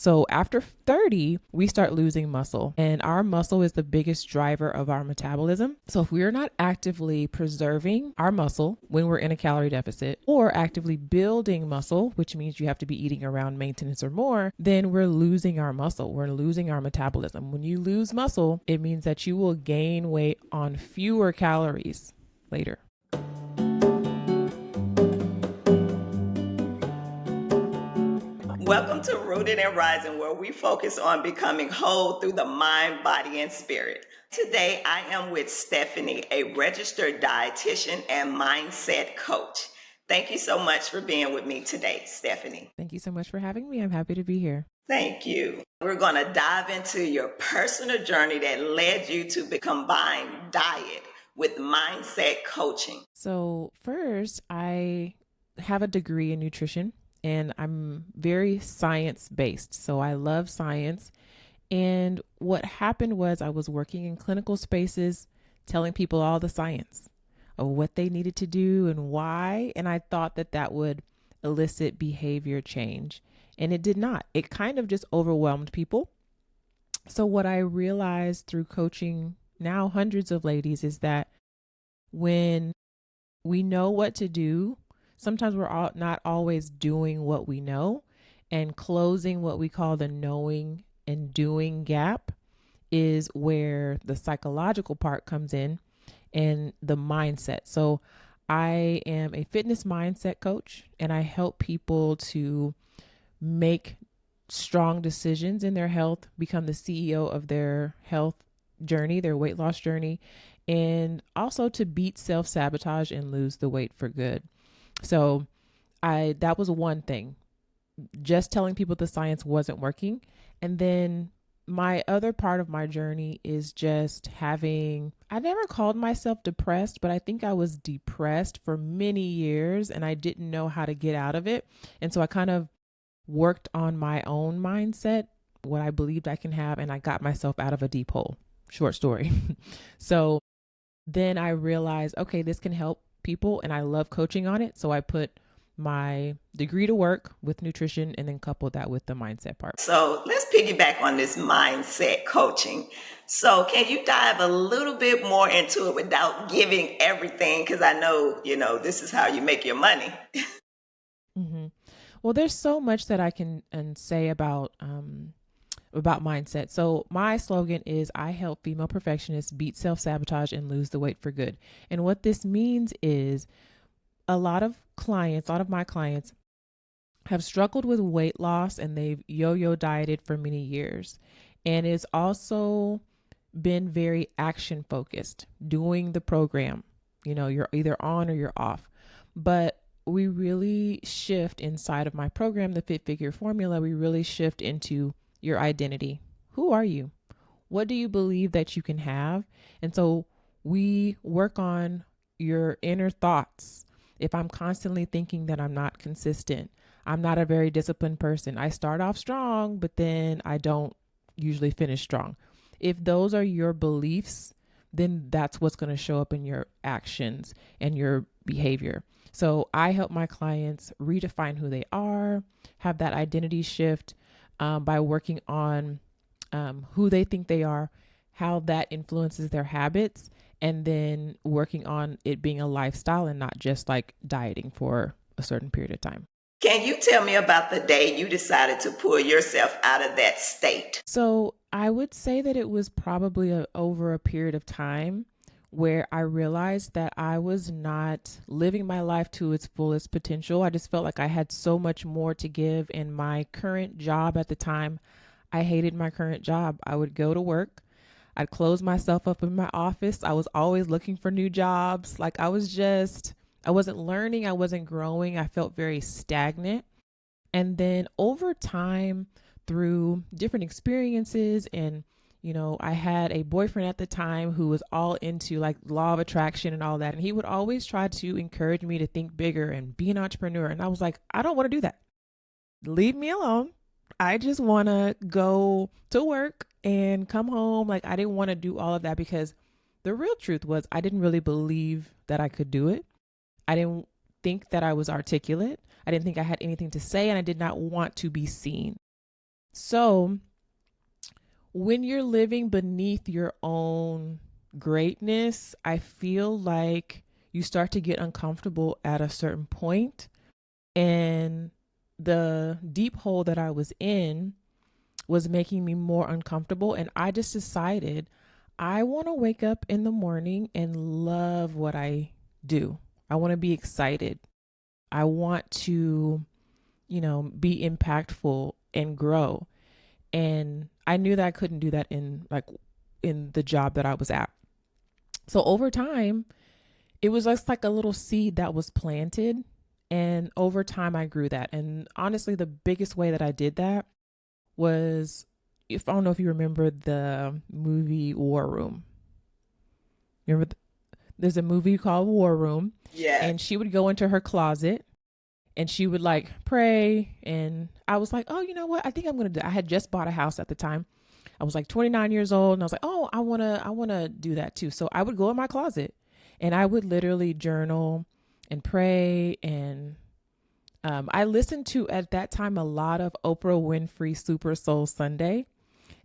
So after 30, we start losing muscle, and our muscle is the biggest driver of our metabolism. So if we're not actively preserving our muscle when we're in a calorie deficit or actively building muscle, which means you have to be eating around maintenance or more, then we're losing our muscle. We're losing our metabolism. When you lose muscle, it means that you will gain weight on fewer calories later. Welcome to Rooted and Rising, where we focus on becoming whole through the mind, body, and spirit. Today, I am with Stephanie, a registered dietitian and mindset coach. Thank you so much for being with me today, Stephanie. Thank you so much for having me. I'm happy to be here. Thank you. We're going to dive into your personal journey that led you to combine diet with mindset coaching. So, first, I have a degree in nutrition and I'm very science based. So, I love science. And what happened was I was working in clinical spaces telling people all the science of what they needed to do and why. And I thought that that would elicit behavior change. And it did not. It kind of just overwhelmed people. So, what I realized through coaching now hundreds of ladies is that when we know what to do, sometimes not always doing what we know, and closing what we call the knowing and doing gap is where the psychological part comes in and the mindset. So I am a fitness mindset coach and I help people to make strong decisions in their health, become the CEO of their health journey, their weight loss journey, and also to beat self-sabotage and lose the weight for good. So I that was one thing. Just telling people the science wasn't working. And then my other part of my journey is just I never called myself depressed, but I think I was depressed for many years and I didn't know how to get out of it. And so I kind of worked on my own mindset, what I believed I can have, and I got myself out of a deep hole. Short story. So then I realized, okay, this can help people and I love coaching on it. So I put my degree to work with nutrition and then coupled that with the mindset part. So let's piggyback on this mindset coaching. So can you dive a little bit more into it without giving everything? Because I know, this is how you make your money. Mm-hmm. Well, there's so much that I can and say about mindset. So my slogan is I help female perfectionists beat self-sabotage and lose the weight for good. And what this means is a lot of my clients have struggled with weight loss and they've yo-yo dieted for many years. And it's also been very action focused, doing the program. You're either on or you're off. But we really shift inside of my program, the Fit Figure Formula, we really shift into your identity. Who are you? What do you believe that you can have? And so we work on your inner thoughts. If I'm constantly thinking that I'm not consistent, I'm not a very disciplined person, I start off strong, but then I don't usually finish strong. If those are your beliefs, then that's what's going to show up in your actions and your behavior. So I help my clients redefine who they are, have that identity shift by working on who they think they are, how that influences their habits, and then working on it being a lifestyle and not just like dieting for a certain period of time. Can you tell me about the day you decided to pull yourself out of that state? So I would say that it was probably over a period of time where I realized that I was not living my life to its fullest potential. I just felt like I had so much more to give in my current job at the time. I hated my current job. I would go to work. I'd close myself up in my office. I was always looking for new jobs. I wasn't learning. I wasn't growing. I felt very stagnant. And then over time, through different experiences and I had a boyfriend at the time who was all into like law of attraction and all that. And he would always try to encourage me to think bigger and be an entrepreneur. And I was like, I don't want to do that. Leave me alone. I just want to go to work and come home. Like I didn't want to do all of that because the real truth was I didn't really believe that I could do it. I didn't think that I was articulate. I didn't think I had anything to say and I did not want to be seen. So when you're living beneath your own greatness, I feel like you start to get uncomfortable at a certain point. And the deep hole that I was in was making me more uncomfortable. And I just decided I want to wake up in the morning and love what I do. I want to be excited. I want to, be impactful and grow. And I knew that I couldn't do that in the job that I was at. So over time, it was just like a little seed that was planted, and over time I grew that. And honestly, the biggest way that I did that was, if I don't know if you remember the movie War Room. Remember there's a movie called War Room, Yes. and she would go into her closet and she would like pray, and I was like, "Oh, you know what? I think I'm going to do." I had just bought a house at the time. I was like 29 years old, and I was like, "Oh, I want to do that too." So I would go in my closet and I would literally journal and pray. And I listened to, at that time, a lot of Oprah Winfrey Super Soul Sunday,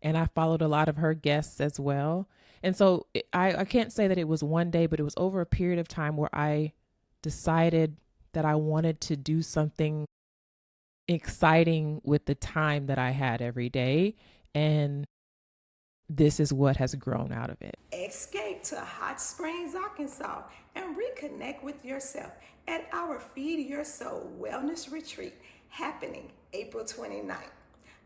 and I followed a lot of her guests as well. And so I can't say that it was one day, but it was over a period of time where I decided that I wanted to do something exciting with the time that I had every day. And this is what has grown out of it. Escape to Hot Springs, Arkansas, and reconnect with yourself at our Feed Your Soul Wellness Retreat happening April 29th.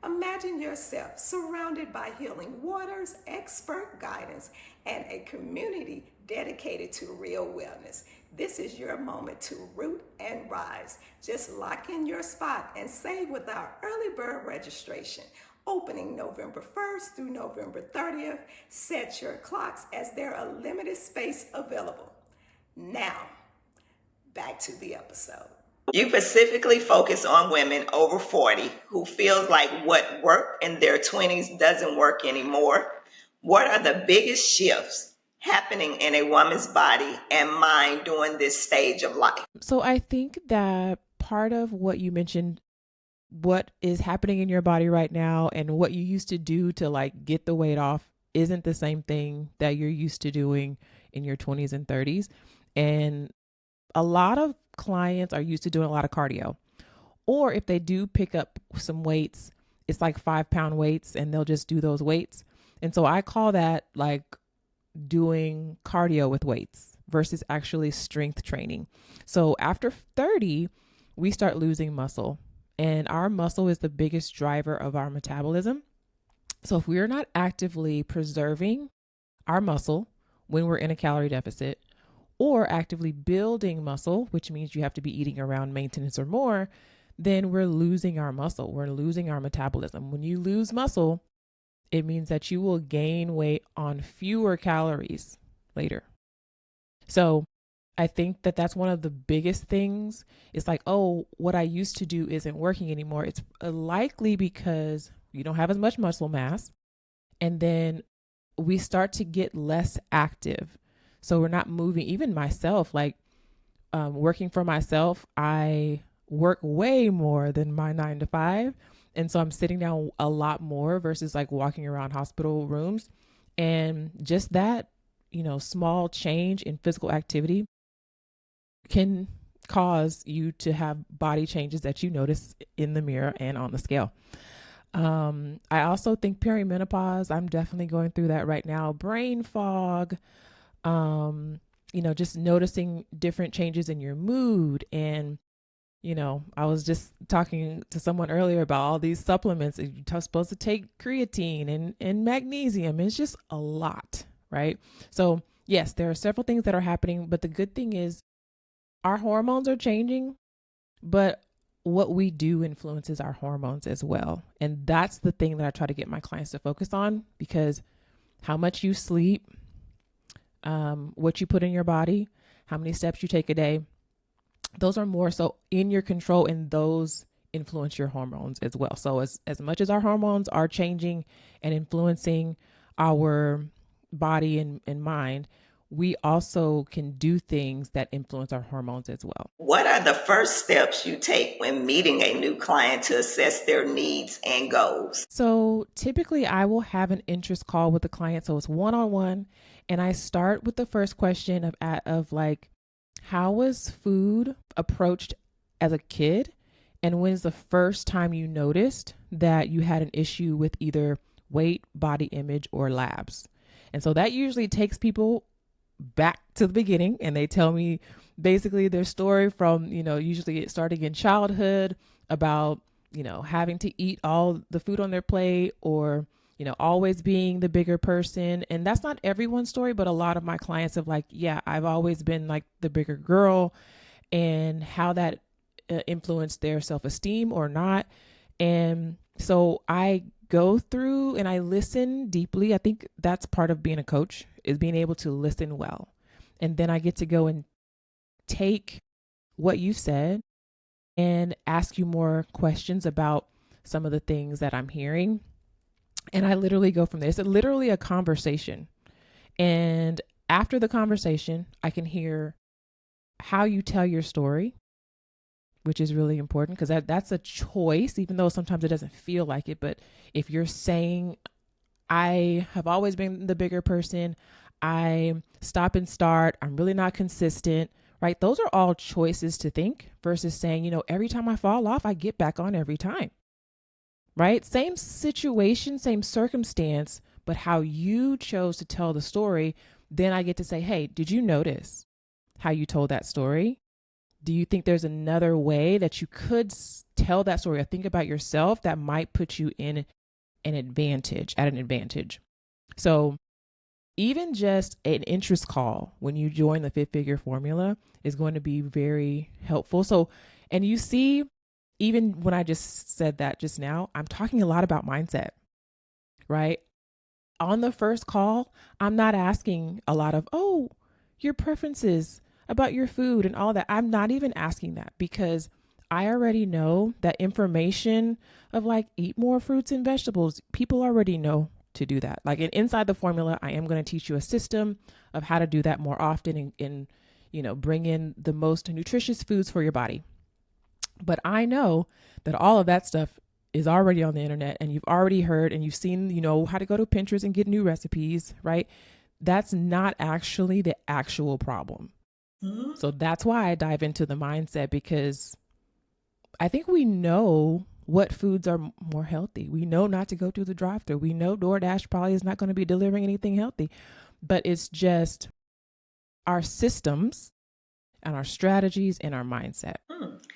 Imagine yourself surrounded by healing waters, expert guidance, and a community dedicated to real wellness. This is your moment to root and rise. Just lock in your spot and save with our early bird registration. Opening November 1st through November 30th. Set your clocks as there are limited space available. Now, back to the episode. You specifically focus on women over 40 who feels like what worked in their 20s doesn't work anymore. What are the biggest shifts happening in a woman's body and mind during this stage of life? So I think that part of what you mentioned, what is happening in your body right now and what you used to do to like get the weight off, isn't the same thing that you're used to doing in your 20s and 30s. And a lot of clients are used to doing a lot of cardio. Or if they do pick up some weights, it's like 5-pound weights and they'll just do those weights. And so I call that like doing cardio with weights versus actually strength training. So after 30, we start losing muscle, and our muscle is the biggest driver of our metabolism. So if we are not actively preserving our muscle when we're in a calorie deficit, or actively building muscle, which means you have to be eating around maintenance or more, then we're losing our muscle. We're losing our metabolism. When you lose muscle, it means that you will gain weight on fewer calories later. So I think that that's one of the biggest things. It's like, oh, what I used to do isn't working anymore. It's likely because you don't have as much muscle mass. And then we start to get less active. So we're not moving. Even myself, like working for myself, I work way more than my 9 to 5. And so I'm sitting down a lot more versus like walking around hospital rooms. And just that, small change in physical activity can cause you to have body changes that you notice in the mirror and on the scale. I also think perimenopause, I'm definitely going through that right now. Brain fog, just noticing different changes in your mood. And, I was just talking to someone earlier about all these supplements. You're supposed to take creatine and magnesium. It's just a lot, right? So, yes, there are several things that are happening, but the good thing is our hormones are changing, but what we do influences our hormones as well. And that's the thing that I try to get my clients to focus on, because how much you sleep, what you put in your body, how many steps you take a day, those are more so in your control, and those influence your hormones as well. So as much as our hormones are changing and influencing our body and mind, we also can do things that influence our hormones as well. What are the first steps you take when meeting a new client to assess their needs and goals? So typically, I will have an interest call with the client. So it's one on one. And I start with the first question of like, how was food approached as a kid? And when is the first time you noticed that you had an issue with either weight, body image, or labs? And so that usually takes people back to the beginning, and they tell me basically their story from, usually starting in childhood about, having to eat all the food on their plate, or, always being the bigger person. And that's not everyone's story, but a lot of my clients have like, yeah, I've always been like the bigger girl, and how that influenced their self-esteem or not. And so I go through and I listen deeply. I think that's part of being a coach, is being able to listen well. And then I get to go and take what you said and ask you more questions about some of the things that I'm hearing. And I literally go from there. It's literally a conversation. And after the conversation, I can hear how you tell your story, which is really important, because that's a choice, even though sometimes it doesn't feel like it. But if you're saying, I have always been the bigger person, I stop and start, I'm really not consistent, right? Those are all choices to think versus saying, every time I fall off, I get back on every time, right? Same situation, same circumstance, but how you chose to tell the story. Then I get to say, hey, did you notice how you told that story? Do you think there's another way that you could tell that story or think about yourself that might put you in an advantage? So even just an interest call when you join the Fit Figure formula is going to be very helpful. So, and you see, even when I just said that just now, I'm talking a lot about mindset, right? On the first call, I'm not asking a lot of, oh, your preferences about your food and all that. I'm not even asking that, because I already know that information of like, eat more fruits and vegetables. People already know to do that. Like inside the formula, I am going to teach you a system of how to do that more often, and bring in the most nutritious foods for your body. But I know that all of that stuff is already on the internet, and you've already heard and you've seen, how to go to Pinterest and get new recipes, right? That's not actually the actual problem. Mm-hmm. So that's why I dive into the mindset, because I think we know what foods are more healthy. We know not to go through the drive-thru. We know DoorDash probably is not going to be delivering anything healthy, but it's just our systems and our strategies and our mindset.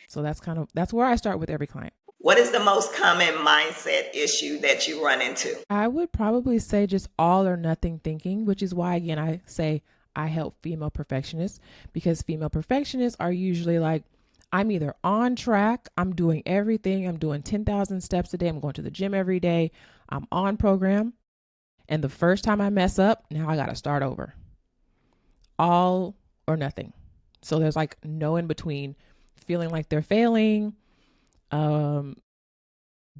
So that's where I start with every client. What is the most common mindset issue that you run into? I would probably say just all or nothing thinking, which is why, again, I say I help female perfectionists, because female perfectionists are usually like, I'm either on track, I'm doing everything, I'm doing 10,000 steps a day, I'm going to the gym every day, I'm on program, and the first time I mess up, now I got to start over. All or nothing. So there's like no in between, feeling like they're failing.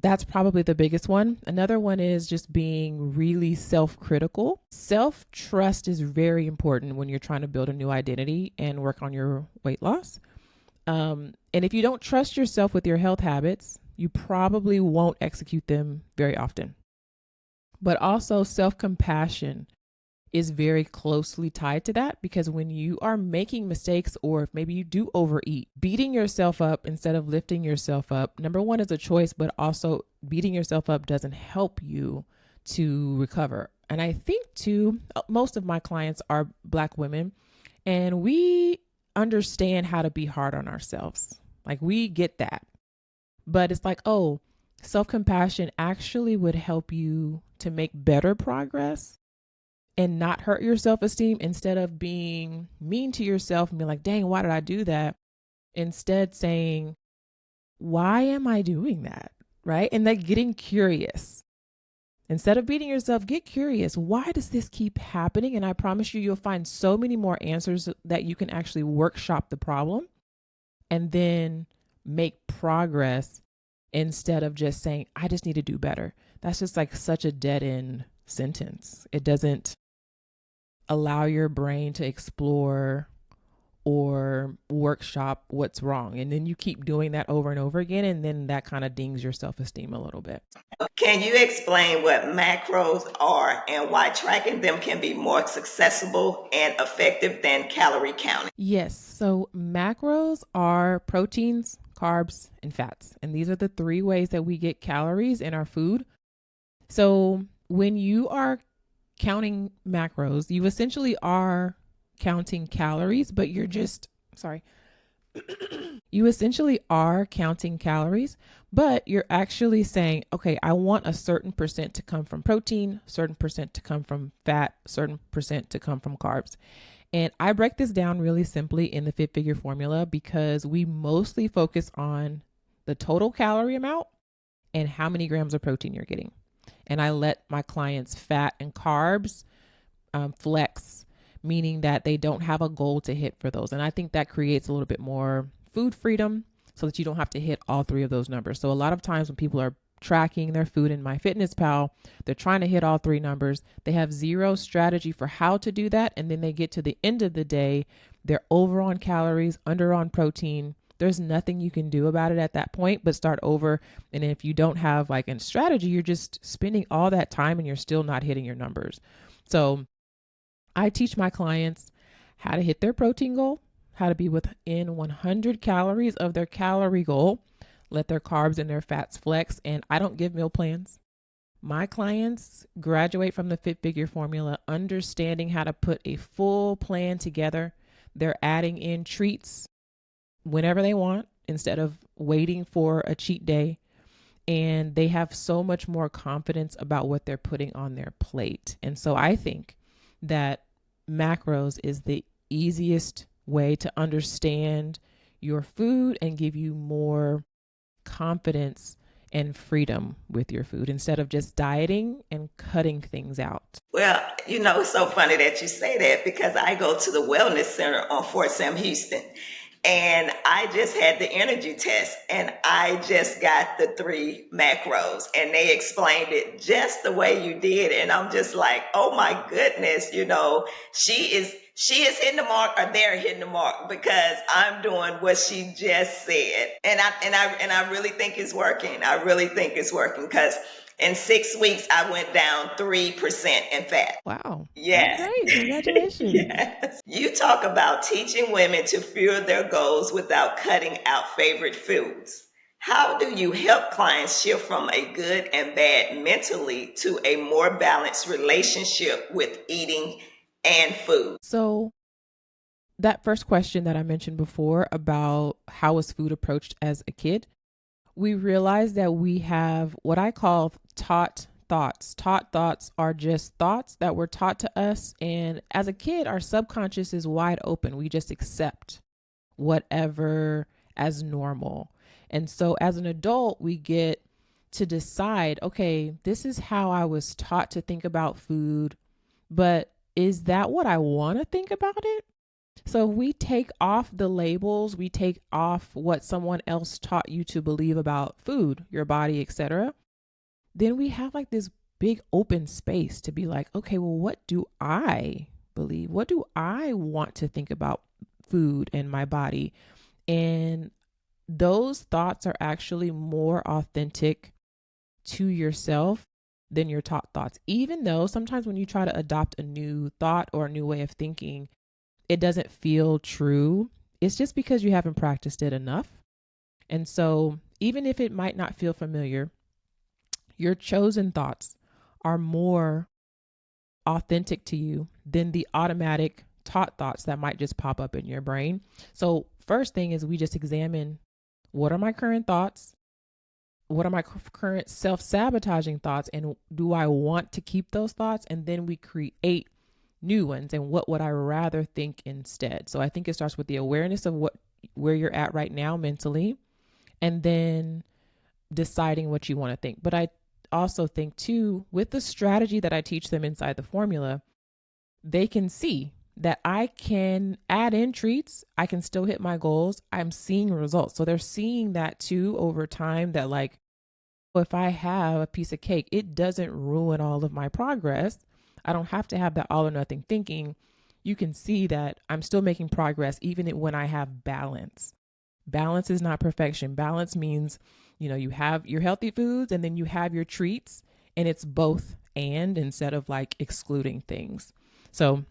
That's probably the biggest one. Another one is just being really self-critical. Self-trust is very important when you're trying to build a new identity and work on your weight loss. And if you don't trust yourself with your health habits, you probably won't execute them very often. But also self-compassion is very closely tied to that, because when you are making mistakes, or if maybe you do overeat, beating yourself up instead of lifting yourself up, number one, is a choice, but also beating yourself up doesn't help you to recover. And I think too, most of my clients are Black women, and we understand how to be hard on ourselves. Like, we get that. But it's like, oh, self-compassion actually would help you to make better progress and not hurt your self-esteem, instead of being mean to yourself and being like, dang, why did I do that? Instead saying, why am I doing that? Right? And like getting curious. Instead of beating yourself, get curious. Why does this keep happening? And I promise you, you'll find so many more answers that you can actually workshop the problem and then make progress, instead of just saying, I just need to do better. That's just like such a dead end sentence. It doesn't allow your brain to explore or workshop what's wrong. And then you keep doing that over and over again. And then that kind of dings your self esteem a little bit. Can you explain what macros are and why tracking them can be more accessible and effective than calorie counting? Yes. So macros are proteins, carbs, and fats. And these are the three ways that we get calories in our food. So when you are counting macros, you essentially are counting calories, but you're just, sorry, you essentially are counting calories, but you're actually saying, okay, I want a certain percent to come from protein, certain percent to come from fat, certain percent to come from carbs. And I break this down really simply in the Fit Figure formula because we mostly focus on the total calorie amount and how many grams of protein you're getting. And I let my clients fat and carbs flex, meaning that they don't have a goal to hit for those. And I think that creates a little bit more food freedom so that you don't have to hit all three of those numbers. So a lot of times when people are tracking their food in MyFitnessPal, they're trying to hit all three numbers. They have zero strategy for how to do that. And then they get to the end of the day, they're over on calories, under on protein. There's nothing you can do about it at that point, but start over. And if you don't have like a strategy, you're just spending all that time and you're still not hitting your numbers. So I teach my clients how to hit their protein goal, how to be within 100 calories of their calorie goal, let their carbs and their fats flex. And I don't give meal plans. My clients graduate from the Fit Figure formula, understanding how to put a full plan together. They're adding in treats whenever they want instead of waiting for a cheat day. And they have so much more confidence about what they're putting on their plate. And so I think that macros is the easiest way to understand your food and give you more confidence and freedom with your food instead of just dieting and cutting things out. Well, it's so funny that you say that because I go to the Wellness Center on Fort Sam Houston. And I just had the energy test and I just got the 3 macros and they explained it just the way you did. And I'm just like, oh my goodness, she is hitting the mark or they're hitting the mark because I'm doing what she just said. And I really think it's working. I really think it's working because in 6 weeks, I went down 3% in fat. Wow. That's Yes. great. Congratulations. Yes. You talk about teaching women to fuel their goals without cutting out favorite foods. How do you help clients shift from a good and bad mentally to a more balanced relationship with eating and food? So that first question that I mentioned before about how was food approached as a kid, we realize that we have what I call taught thoughts. Taught thoughts are just thoughts that were taught to us. And as a kid, our subconscious is wide open. We just accept whatever as normal. And so as an adult, we get to decide, okay, this is how I was taught to think about food, but is that what I want to think about it? So if we take off the labels, we take off what someone else taught you to believe about food, your body, etc., then we have like this big open space to be like, okay, well, what do I believe? What do I want to think about food and my body? And those thoughts are actually more authentic to yourself than your taught thoughts. Even though sometimes when you try to adopt a new thought or a new way of thinking, it doesn't feel true. It's just because you haven't practiced it enough. And so even if it might not feel familiar, your chosen thoughts are more authentic to you than the automatic taught thoughts that might just pop up in your brain. So first thing is we just examine, what are my current thoughts? What are my current self-sabotaging thoughts? And do I want to keep those thoughts? And then we create new ones. And what would I rather think instead? So I think it starts with the awareness of where you're at right now mentally, and then deciding what you want to think. But I also think too, with the strategy that I teach them inside the formula, they can see that I can add in treats. I can still hit my goals. I'm seeing results. So they're seeing that too over time, that like, if I have a piece of cake, it doesn't ruin all of my progress. I don't have to have that all or nothing thinking. You can see that I'm still making progress even when I have balance. Balance is not perfection. Balance means, you have your healthy foods and then you have your treats, and it's both and instead of like excluding things. So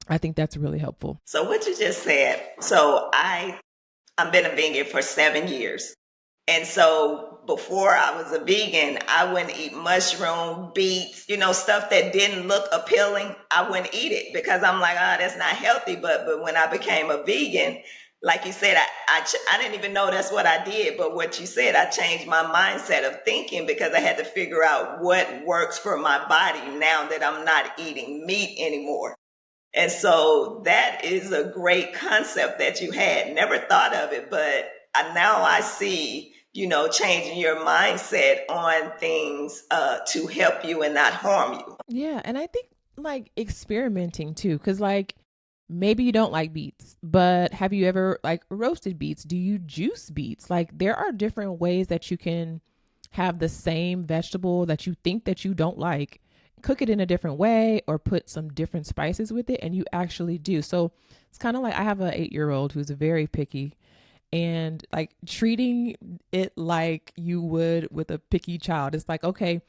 I think that's really helpful. So what you just said. I've been a vegan for 7 years. And so before I was a vegan, I wouldn't eat mushroom, beets, stuff that didn't look appealing. I wouldn't eat it because I'm like, that's not healthy. But when I became a vegan, like you said, I didn't even know that's what I did. But what you said, I changed my mindset of thinking because I had to figure out what works for my body now that I'm not eating meat anymore. And so that is a great concept that you had. Never thought of it, but now I see, changing your mindset on things to help you and not harm you. Yeah. And I think like experimenting too, because like maybe you don't like beets, but have you ever like roasted beets? Do you juice beets? Like there are different ways that you can have the same vegetable that you think that you don't like, cook it in a different way or put some different spices with it, and you actually do. So it's kind of like I have an 8-year old who's very picky, and like treating it like you would with a picky child. It's like, okay,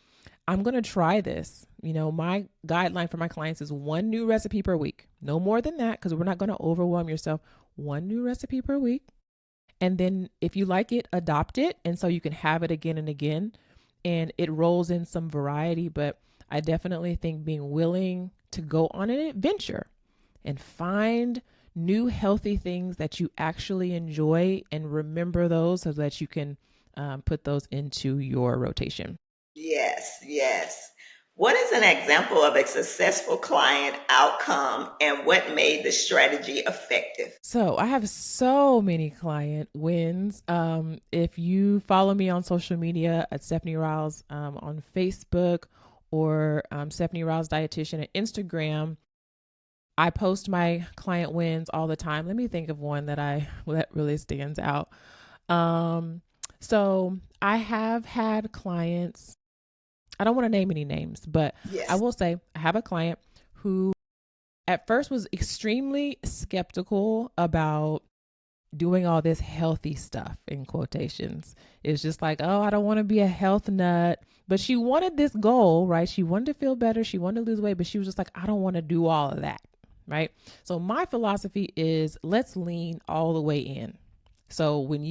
I'm going to try this. My guideline for my clients is one new recipe per week. No more than that, because we're not going to overwhelm yourself. One new recipe per week. And then if you like it, adopt it. And so you can have it again and again. And it rolls in some variety. But I definitely think being willing to go on an adventure and find new healthy things that you actually enjoy and remember those so that you can put those into your rotation. Yes, yes. What is an example of a successful client outcome and what made the strategy effective? So I have so many client wins. If you follow me on social media at Stephanie Riles on Facebook or Stephanie Riles Dietitian at Instagram, I post my client wins all the time. Let me think of one that really stands out. So I have had clients. I don't want to name any names, but I Yes. will say I have a client who at first was extremely skeptical about doing all this healthy stuff in quotations. It's just like, oh, I don't want to be a health nut. But she wanted this goal, right? She wanted to feel better. She wanted to lose weight, but she was just like, I don't want to do all of that, right? So my philosophy is let's lean all the way in. So when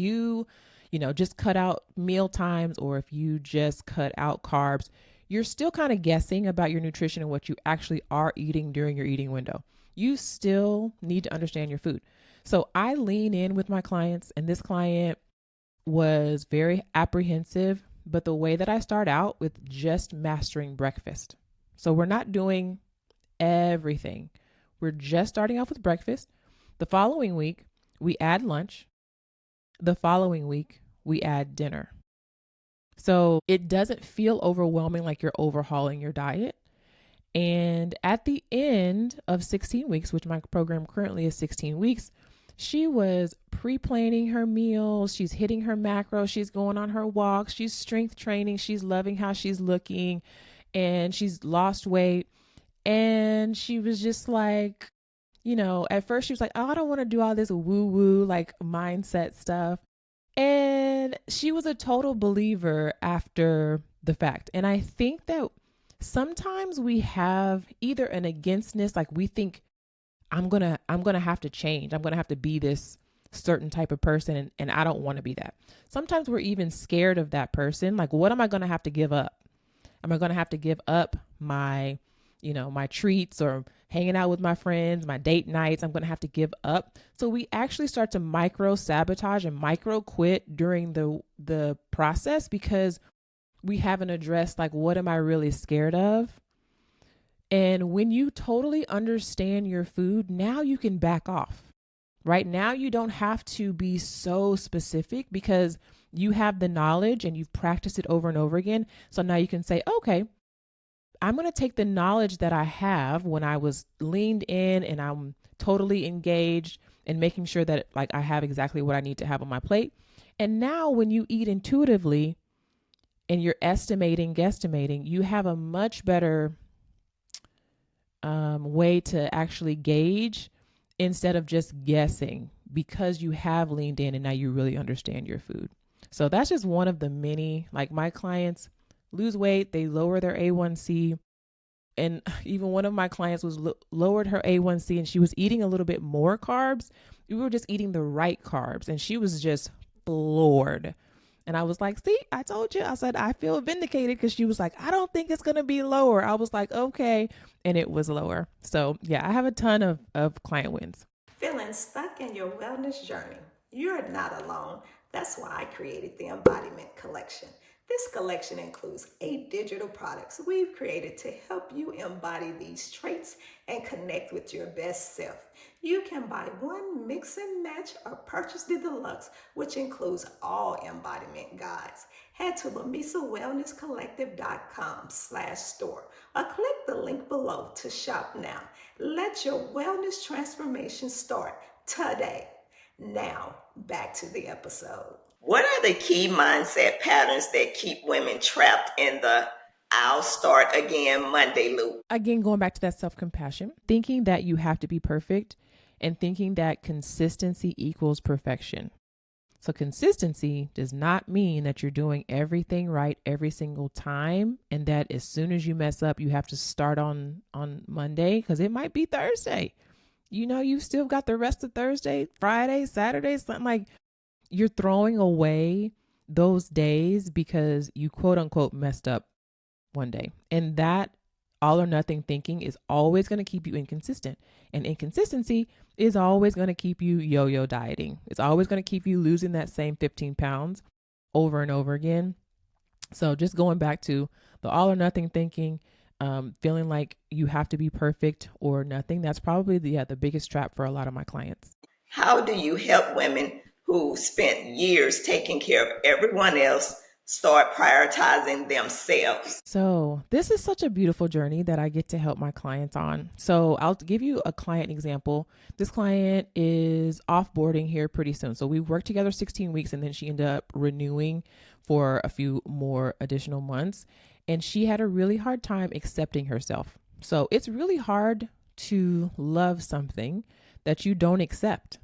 just cut out meal times, or if you just cut out carbs, you're still kind of guessing about your nutrition and what you actually are eating during your eating window. You still need to understand your food. So I lean in with my clients, and this client was very apprehensive, but the way that I start out with just mastering breakfast. So we're not doing everything. We're just starting off with breakfast. The following week, we add lunch. The following week, we add dinner. So it doesn't feel overwhelming like you're overhauling your diet. And at the end of 16 weeks, which my program currently is 16 weeks, she was pre-planning her meals. She's hitting her macros. She's going on her walks. She's strength training. She's loving how she's looking, and she's lost weight. And she was just like, at first she was like, oh, I don't want to do all this woo woo, like mindset stuff. And she was a total believer after the fact. And I think that sometimes we have either an againstness, like we think I'm gonna have to change. I'm gonna have to be this certain type of person, and I don't want to be that. Sometimes we're even scared of that person. Like, what am I gonna have to give up? Am I gonna have to give up my treats or hanging out with my friends, my date nights? I'm gonna have to give up. So we actually start to micro sabotage and micro quit during the process because we haven't addressed like, what am I really scared of? And when you totally understand your food, now you can back off. Right now, you don't have to be so specific because you have the knowledge and you've practiced it over and over again. So now you can say, okay, I'm going to take the knowledge that I have when I was leaned in and I'm totally engaged and making sure that like I have exactly what I need to have on my plate. And now when you eat intuitively and you're guesstimating, you have a much better way to actually gauge instead of just guessing, because you have leaned in and now you really understand your food. So that's just one of the many, like my clients lose weight, they lower their A1C. And even one of my clients was lowered her A1C and she was eating a little bit more carbs. We were just eating the right carbs and she was just floored. And I was like, see, I told you. I said, I feel vindicated, because she was like, I don't think it's going to be lower. I was like, okay. And it was lower. So yeah, I have a ton of client wins. Feeling stuck in your wellness journey? You're not alone. That's why I created the Embodiment Collection. This collection includes 8 digital products we've created to help you embody these traits and connect with your best self. You can buy one, mix and match, or purchase the deluxe, which includes all embodiment guides. Head to lamisawellnesscollective.com/store or click the link below to shop now. Let your wellness transformation start today. Now, back to the episode. What are the key mindset patterns that keep women trapped in the I'll start again Monday loop? Again, going back to that self-compassion, thinking that you have to be perfect and thinking that consistency equals perfection. So consistency does not mean that you're doing everything right every single time, and that as soon as you mess up, you have to start on Monday, because it might be Thursday. You've still got the rest of Thursday, Friday, Saturday, something like. You're throwing away those days because you quote unquote messed up one day. And that all or nothing thinking is always going to keep you inconsistent. And inconsistency is always going to keep you yo-yo dieting. It's always going to keep you losing that same 15 pounds over and over again. So just going back to the all or nothing thinking, feeling like you have to be perfect or nothing, that's probably the biggest trap for a lot of my clients. How do you help women who spent years taking care of everyone else start prioritizing themselves? So this is such a beautiful journey that I get to help my clients on. So I'll give you a client example. This client is offboarding here pretty soon. So we worked together 16 weeks and then she ended up renewing for a few more additional months. And she had a really hard time accepting herself. So it's really hard to love something that you don't accept,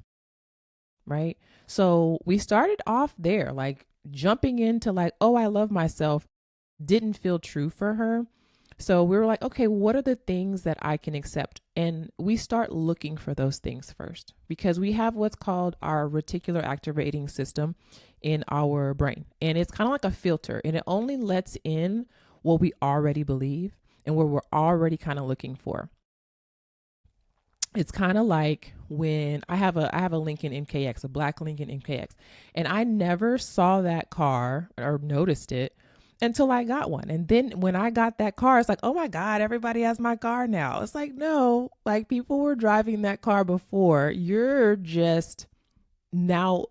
right? So we started off there, like jumping into like, oh, I love myself didn't feel true for her. So we were like, okay, what are the things that I can accept? And we start looking for those things first, because we have what's called our reticular activating system in our brain. And it's kind of like a filter, and it only lets in what we already believe and what we're already kind of looking for. It's kind of like when I have a Lincoln MKX, a black Lincoln MKX, and I never saw that car or noticed it until I got one. And then when I got that car, it's like, oh my God, everybody has my car now. It's like, no, like people were driving that car before. You're just now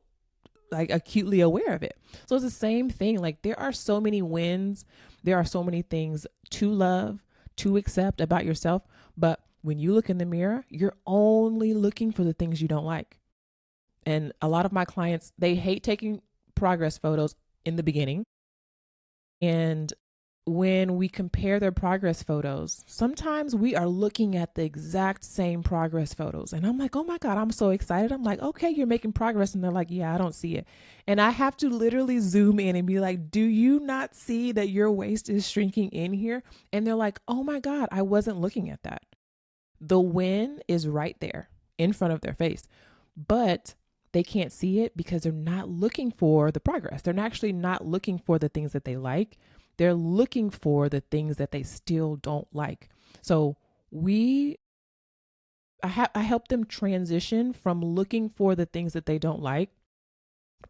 like acutely aware of it. So it's the same thing. Like there are so many wins. There are so many things to love, to accept about yourself. But when you look in the mirror, you're only looking for the things you don't like. And a lot of my clients, they hate taking progress photos in the beginning. And when we compare their progress photos, sometimes we are looking at the exact same progress photos. And I'm like, oh my God, I'm so excited. I'm like, okay, you're making progress. And they're like, yeah, I don't see it. And I have to literally zoom in and be like, do you not see that your waist is shrinking in here? And they're like, oh my God, I wasn't looking at that. The win is right there in front of their face, but they can't see it because they're not looking for the progress. They're actually not looking for the things that they like. They're looking for the things that they still don't like. So I help them transition from looking for the things that they don't like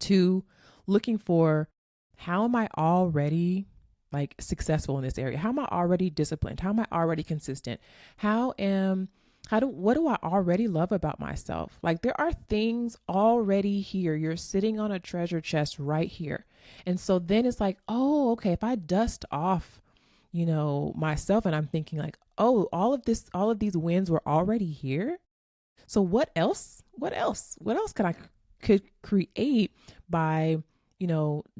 to looking for, how am I already like successful in this area? How am I already disciplined? How am I already consistent? What do I already love about myself? Like there are things already here. You're sitting on a treasure chest right here. And so then it's like, oh, okay, if I dust off, myself, and I'm thinking like, oh, all of these wins were already here. So what else could create by,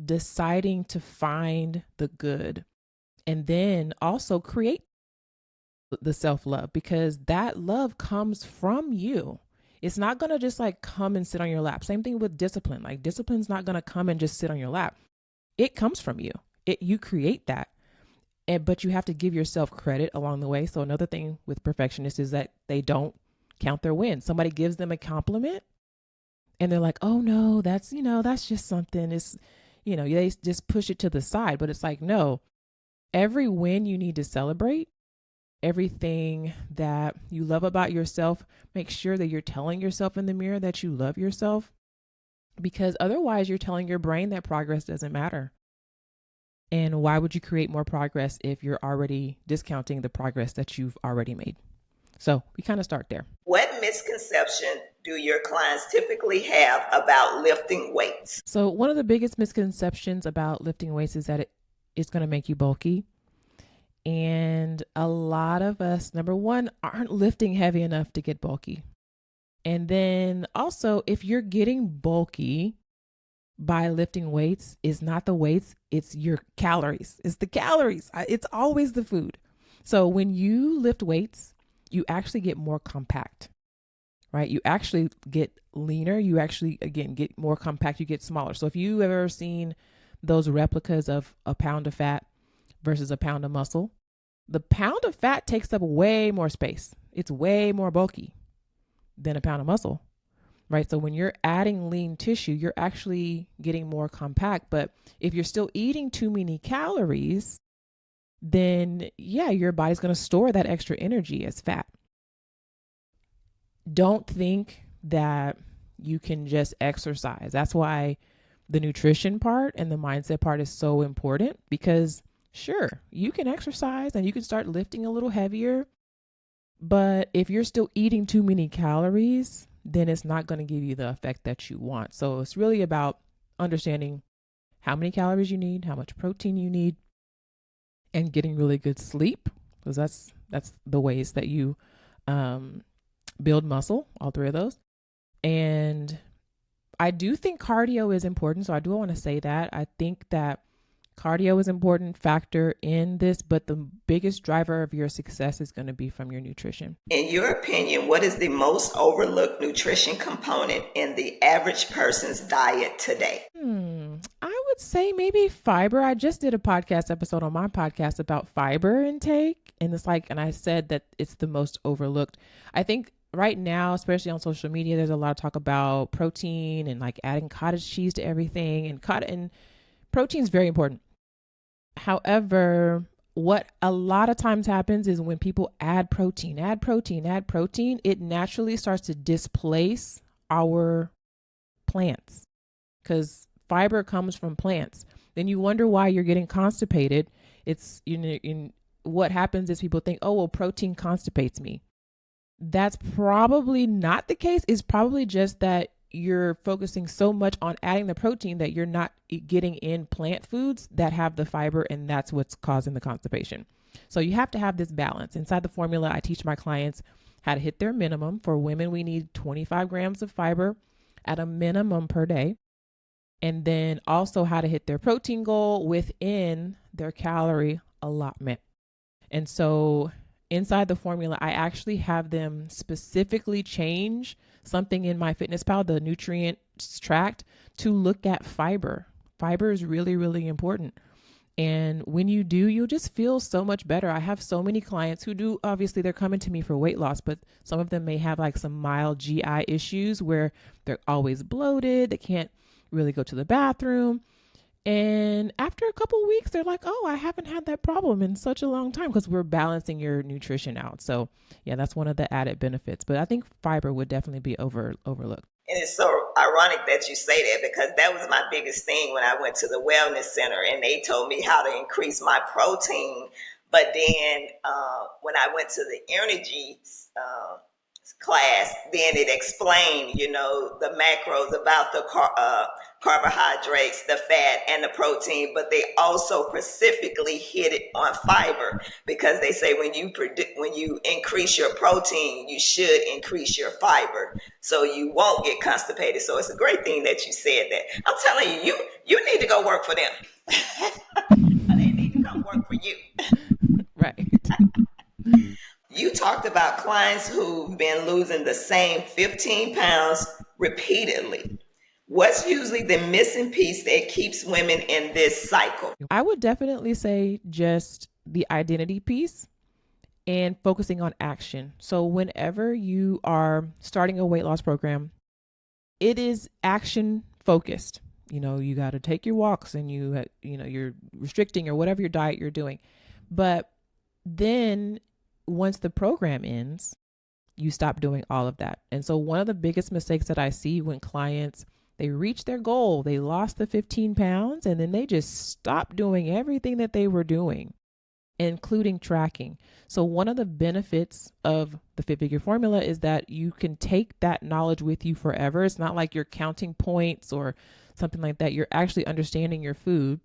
deciding to find the good and then also create the self love, because that love comes from you. It's not going to just like come and sit on your lap. Same thing with discipline. Like discipline's not going to come and just sit on your lap. It comes from you. You create that. But you have to give yourself credit along the way. So another thing with perfectionists is that they don't count their wins. Somebody gives them a compliment and they're like, "Oh no, that's just something." It's they just push it to the side, but it's like, no. Every win you need to celebrate. Everything that you love about yourself, make sure that you're telling yourself in the mirror that you love yourself, because otherwise you're telling your brain that progress doesn't matter. And why would you create more progress if you're already discounting the progress that you've already made? So we kind of start there. What misconception do your clients typically have about lifting weights? So one of the biggest misconceptions about lifting weights is that it's going to make you bulky. And a lot of us, number one, aren't lifting heavy enough to get bulky. And then also, if you're getting bulky by lifting weights, it's not the weights, it's your calories. It's the calories. It's always the food. So when you lift weights, you actually get more compact, right? You actually get leaner. You actually, again, get more compact. You get smaller. So if you've ever seen those replicas of a pound of fat versus a pound of muscle, the pound of fat takes up way more space. It's way more bulky than a pound of muscle, right? So when you're adding lean tissue, you're actually getting more compact. But if you're still eating too many calories, then yeah, your body's going to store that extra energy as fat. Don't think that you can just exercise. That's why the nutrition part and the mindset part is so important, because sure, you can exercise and you can start lifting a little heavier, but if you're still eating too many calories, then it's not going to give you the effect that you want. So it's really about understanding how many calories you need, how much protein you need, and getting really good sleep, because that's the ways that you build muscle, all three of those. And I do think cardio is important. So I do want to say that. I think that cardio is an important factor in this, but the biggest driver of your success is going to be from your nutrition. In your opinion, what is the most overlooked nutrition component in the average person's diet today? I would say maybe fiber. I just did a podcast episode on my podcast about fiber intake, and I said that it's the most overlooked. I think right now, especially on social media, there's a lot of talk about protein and like adding cottage cheese to everything, and protein is very important. However, what a lot of times happens is when people add protein, it naturally starts to displace our plants, because fiber comes from plants. Then you wonder why you're getting constipated. It's, what happens is people think, oh, well, protein constipates me. That's probably not the case. It's probably just that you're focusing so much on adding the protein that you're not getting in plant foods that have the fiber, and that's what's causing the constipation. So you have to have this balance. Inside the formula, I teach my clients how to hit their minimum. For women, we need 25 grams of fiber at a minimum per day. And then also how to hit their protein goal within their calorie allotment. And so inside the formula, I actually have them specifically change something in MyFitnessPal, the nutrients tract, to look at fiber. Fiber is really, really important. And when you do, you'll just feel so much better. I have so many clients who do, obviously they're coming to me for weight loss, but some of them may have like some mild GI issues where they're always bloated. They can't really go to the bathroom. And after a couple of weeks, they're like, oh, I haven't had that problem in such a long time, because we're balancing your nutrition out. So yeah, that's one of the added benefits. But I think fiber would definitely be overlooked. And it's so ironic that you say that, because that was my biggest thing when I went to the wellness center and they told me how to increase my protein. But then when I went to the energy class, then it explained, the macros about the carbohydrates, the fat, and the protein, but they also specifically hit it on fiber, because they say when you increase your protein, you should increase your fiber so you won't get constipated. So it's a great thing that you said that. I'm telling you, you need to go work for them. They need to come work for you. Right. You talked about clients who've been losing the same 15 pounds repeatedly. What's usually the missing piece that keeps women in this cycle? I would definitely say just the identity piece and focusing on action. So whenever you are starting a weight loss program, it is action focused. You know, you got to take your walks and you're restricting or whatever your diet you're doing. But then once the program ends, you stop doing all of that. And so one of the biggest mistakes that I see when clients they reach their goal, they lost the 15 pounds and then they just stop doing everything that they were doing, including tracking. So one of the benefits of the Fit Figure formula is that you can take that knowledge with you forever. It's not like you're counting points or something like that. You're actually understanding your food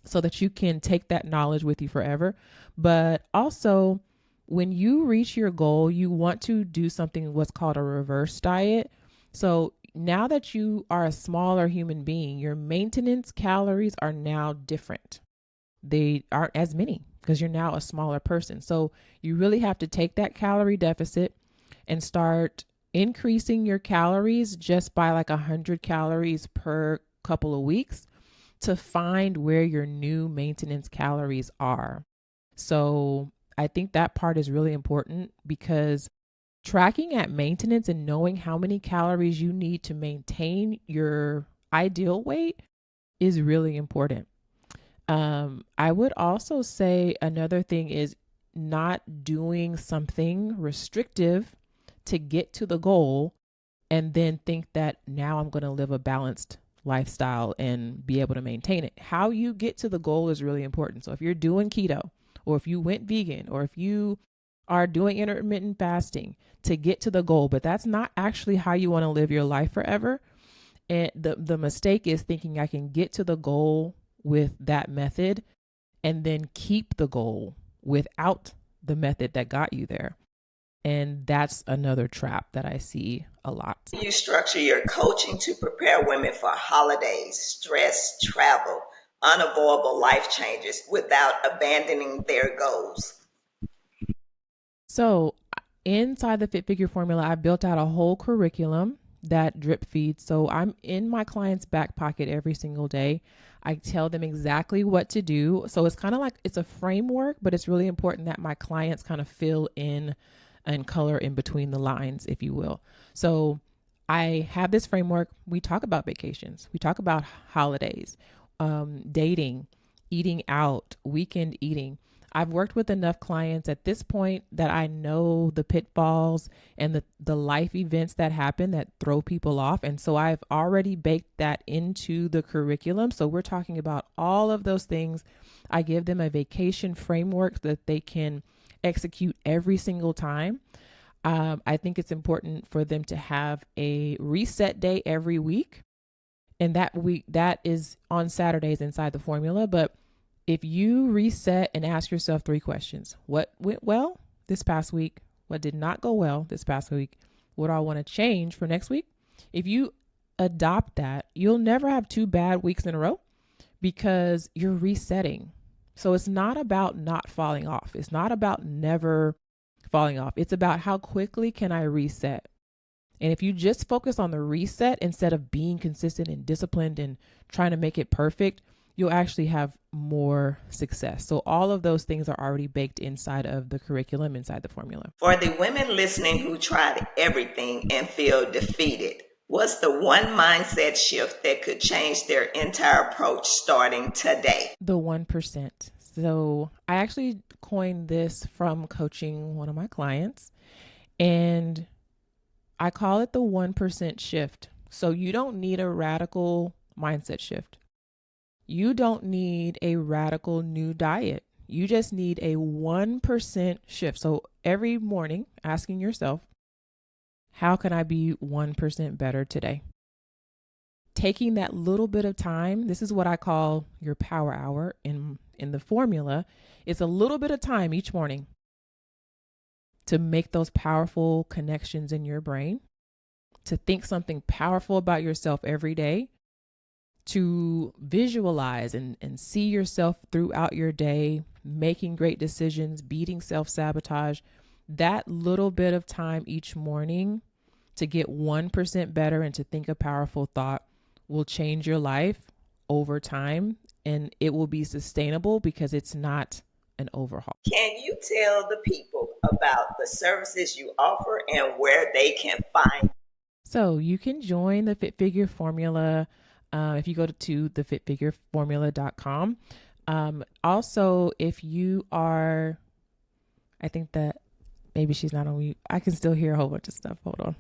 so that you can take that knowledge with you forever. But also, when you reach your goal, you want to do something what's called a reverse diet. So now that you are a smaller human being, your maintenance calories are now different. They aren't as many because you're now a smaller person. So you really have to take that calorie deficit and start increasing your calories just by like 100 calories per couple of weeks to find where your new maintenance calories are. So I think that part is really important because tracking at maintenance and knowing how many calories you need to maintain your ideal weight is really important. I would also say another thing is not doing something restrictive to get to the goal and then think that now I'm going to live a balanced lifestyle and be able to maintain it. How you get to the goal is really important. So if you're doing keto or if you went vegan or if you are doing intermittent fasting to get to the goal, but that's not actually how you want to live your life forever. And the mistake is thinking I can get to the goal with that method and then keep the goal without the method that got you there. And that's another trap that I see a lot. You structure your coaching to prepare women for holidays, stress, travel, unavoidable life changes without abandoning their goals. So inside the Fit Figure formula, I built out a whole curriculum that drip feeds. So I'm in my client's back pocket every single day. I tell them exactly what to do. So it's kind of like it's a framework, but it's really important that my clients kind of fill in and color in between the lines, if you will. So I have this framework. We talk about vacations, we talk about holidays, dating, eating out, weekend eating. I've worked with enough clients at this point that I know the pitfalls and the life events that happen that throw people off. And so I've already baked that into the curriculum. So we're talking about all of those things. I give them a vacation framework that they can execute every single time. I think it's important for them to have a reset day every week. And that is on Saturdays inside the formula. But if you reset and ask yourself 3 questions: what went well this past week? What did not go well this past week? What do I want to change for next week? If you adopt that, you'll never have 2 bad weeks in a row because you're resetting. So it's not about not falling off. It's not about never falling off. It's about how quickly can I reset? And if you just focus on the reset instead of being consistent and disciplined and trying to make it perfect, you'll actually have more success. So all of those things are already baked inside of the curriculum, inside the formula. For the women listening who tried everything and feel defeated, what's the one mindset shift that could change their entire approach starting today? The 1%. So I actually coined this from coaching one of my clients, and I call it the 1% shift. So you don't need a radical mindset shift. You don't need a radical new diet. You just need a 1% shift. So every morning, asking yourself, how can I be 1% better today? Taking that little bit of time, this is what I call your power hour in the formula. It's a little bit of time each morning to make those powerful connections in your brain, to think something powerful about yourself every day, to visualize and see yourself throughout your day, making great decisions, beating self-sabotage. That little bit of time each morning to get 1% better and to think a powerful thought will change your life over time, and it will be sustainable because it's not an overhaul. Can you tell the people about the services you offer and where they can find? So you can join the Fit Figure Formula if you go to thefitfigureformula.com. Also, if you are, I think that maybe she's not on mute. I can still hear a whole bunch of stuff. Hold on.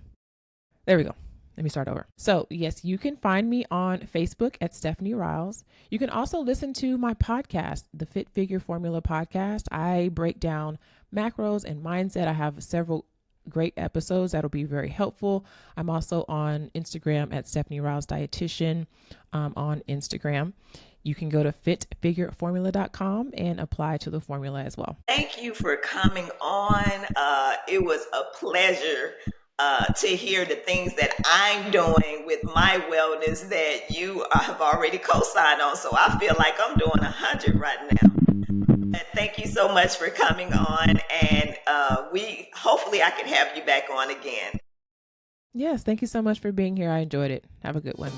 There we go. Let me start over. So, yes, you can find me on Facebook at Stephanie Riles. You can also listen to my podcast, the Fit Figure Formula podcast. I break down macros and mindset. I have several great episodes that'll be very helpful. I'm also on Instagram at Stephanie Riles Dietitian on Instagram. You can go to fitfigureformula.com and apply to the formula as well. Thank you for coming on. It was a pleasure to hear the things that I'm doing with my wellness that you have already co-signed on. So I feel like I'm doing 100 right now. And thank you so much for coming on. And hopefully I can have you back on again. Yes, thank you so much for being here. I enjoyed it. Have a good one.